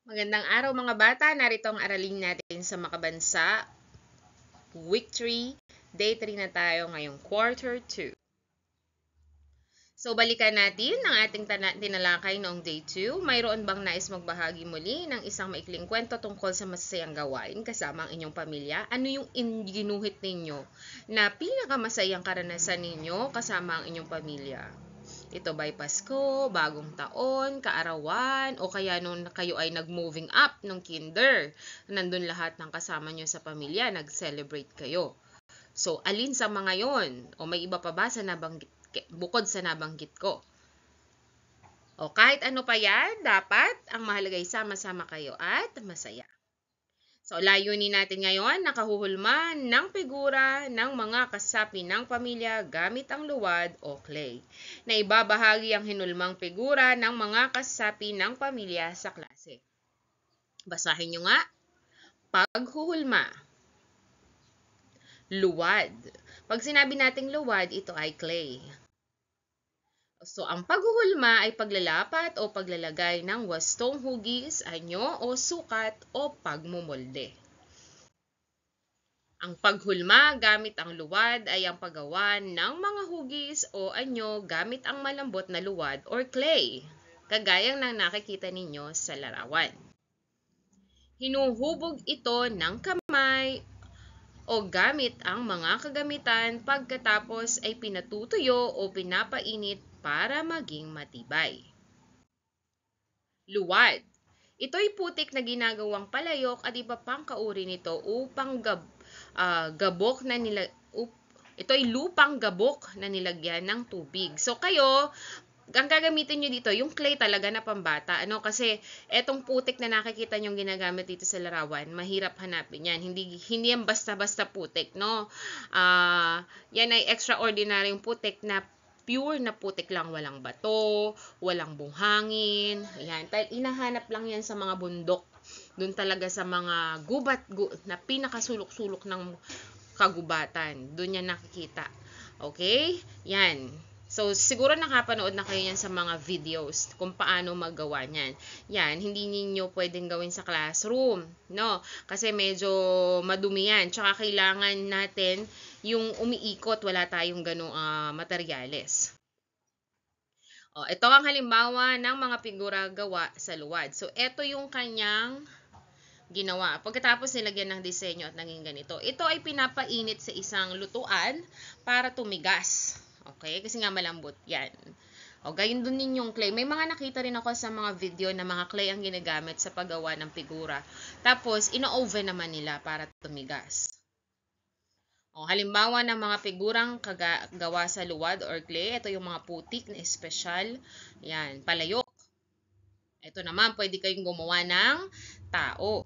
Magandang araw mga bata, narito ang aralin natin sa Makabansa, Week 3, Day 3 na tayo ngayong Quarter 2. So balikan natin ang ating tinalakay noong Day 2. Mayroon bang nais magbahagi muli ng isang maikling kwento tungkol sa masasayang gawain kasama ang inyong pamilya? Ano yung ginuhit ninyo na pinakamasayang karanasan ninyo kasama ang inyong pamilya? Ito ba'y Pasko, bagong taon, kaarawan, o kaya nung kayo ay nag-moving up ng kinder, nandun lahat ng kasama nyo sa pamilya, nag-celebrate kayo. So, alin sa mga yon? O may iba pa ba sa nabanggit, bukod sa nabanggit ko? O kahit ano pa yan, dapat ang mahalaga ay sama-sama kayo at masaya. So, layunin natin ngayon, nakahuhulma ng figura ng mga kasapi ng pamilya gamit ang luwad o clay. Na ibabahagi ang hinulmang figura ng mga kasapi ng pamilya sa klase. Basahin nyo nga. Paghuhulma. Luwad. Pag sinabi nating luwad, ito ay clay. So, ang paghuhulma ay paglalapat o paglalagay ng wastong hugis, anyo o sukat o pagmumolde. Ang paghulma gamit ang luwad ay ang paggawa ng mga hugis o anyo gamit ang malambot na luwad or clay, kagayang ng nakikita ninyo sa larawan. Hinuhubog ito ng kamay o gamit ang mga kagamitan pagkatapos ay pinatutuyo o pinapainit para maging matibay. Luwad. Ito'y putik na ginagawang palayok at iba pang kauri nito upang gabok na ito ay lupang gabok na nilagyan ng tubig. So kayo, ang gagamitin nyo dito, yung clay talaga na pambata. Kasi etong putik na nakikita nyo ginagamit dito sa larawan, mahirap hanapin yan. Hindi yan basta-basta putik, no? Yan ay extraordinary putik na pure na putik lang, walang bato, walang buhangin. Ayan, inahanap lang yan sa mga bundok. Doon talaga sa mga gubat na pinakasulok-sulok ng kagubatan. Doon yan nakikita. Okay? Yan. So, siguro nakapanood na kayo yan sa mga videos kung paano magawa niyan. Yan, hindi ninyo pwedeng gawin sa classroom, no? Kasi medyo madumi yan. Tsaka kailangan natin yung umiikot, wala tayong ganong materyales. Ito ang halimbawa ng mga figura gawa sa luwad. So, ito yung kanyang ginawa. Pagkatapos nilagyan ng disenyo at naging ganito. Ito ay pinapainit sa isang lutuan para tumigas. Okay? Kasi nga malambot yan. O, gayon dun ninyong clay. May mga nakita rin ako sa mga video na mga clay ang ginagamit sa paggawa ng figura. Tapos, ino-oven naman nila para tumigas. O, halimbawa ng mga figurang gawa sa luwad or clay. Ito yung mga putik na espesyal. Yan, palayok. Ito naman, pwede kayong gumawa ng tao.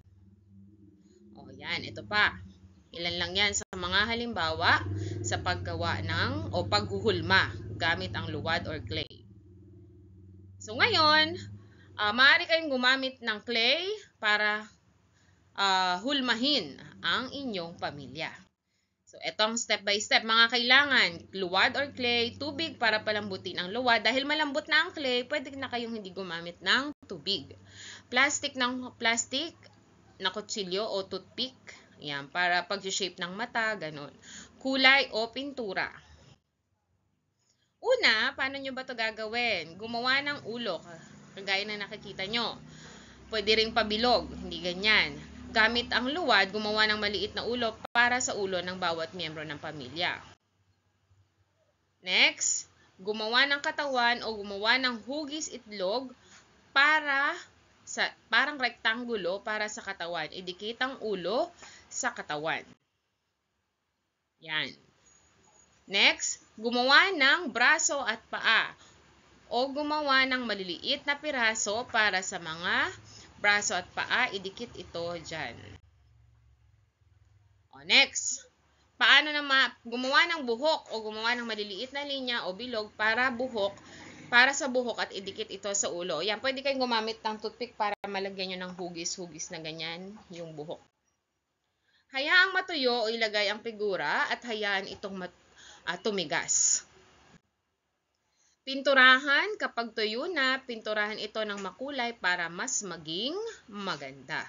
O, yan, ito pa. Ilan lang yan sa mga halimbawa sa paggawa ng o paghuhulma gamit ang luwad or clay. So ngayon, maaari kayong gumamit ng clay para hulmahin ang inyong pamilya. So etong step by step, mga kailangan luwad or clay, tubig para palambutin ang luwad. Dahil malambot na ang clay, pwede na kayong hindi gumamit ng tubig. Plastic na kutsilyo o toothpick. Yan, para pag-shape ng mata, ganun. Kulay o pintura. Una, paano nyo ba ito gagawin? Gumawa ng ulo, kagaya na nakikita nyo. Pwede ring pabilog, hindi ganyan. Gamit ang luwad, gumawa ng maliit na ulo para sa ulo ng bawat miyembro ng pamilya. Next, gumawa ng katawan o gumawa ng hugis itlog parang rektangulo para sa katawan. Idikit ang ulo sa katawan. Yan. Next, gumawa ng braso at paa o gumawa ng maliliit na piraso para sa mga braso at paa. Idikit ito dyan. O, next, paano naman gumawa ng buhok o gumawa ng maliliit na linya o bilog para sa buhok at idikit ito sa ulo. Yan, pwede kayong gumamit ng toothpick para malagyan nyo ng hugis-hugis na ganyan yung buhok. Hayaang matuyo o ilagay ang figura at hayaan itong tumigas. Pinturahan kapag tuyo na, pinturahan ito ng makulay para mas maging maganda.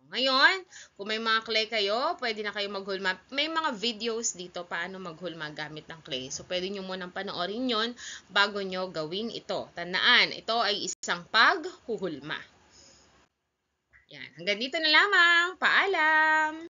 Ngayon, kung may mga clay kayo, pwede na kayo maghulma. May mga videos dito paano maghulma gamit ng clay. So, pwede nyo munang panoorin yon bago nyo gawin ito. Tandaan, ito ay isang paghuhulma. Yan. Hanggang dito na lamang. Paalam!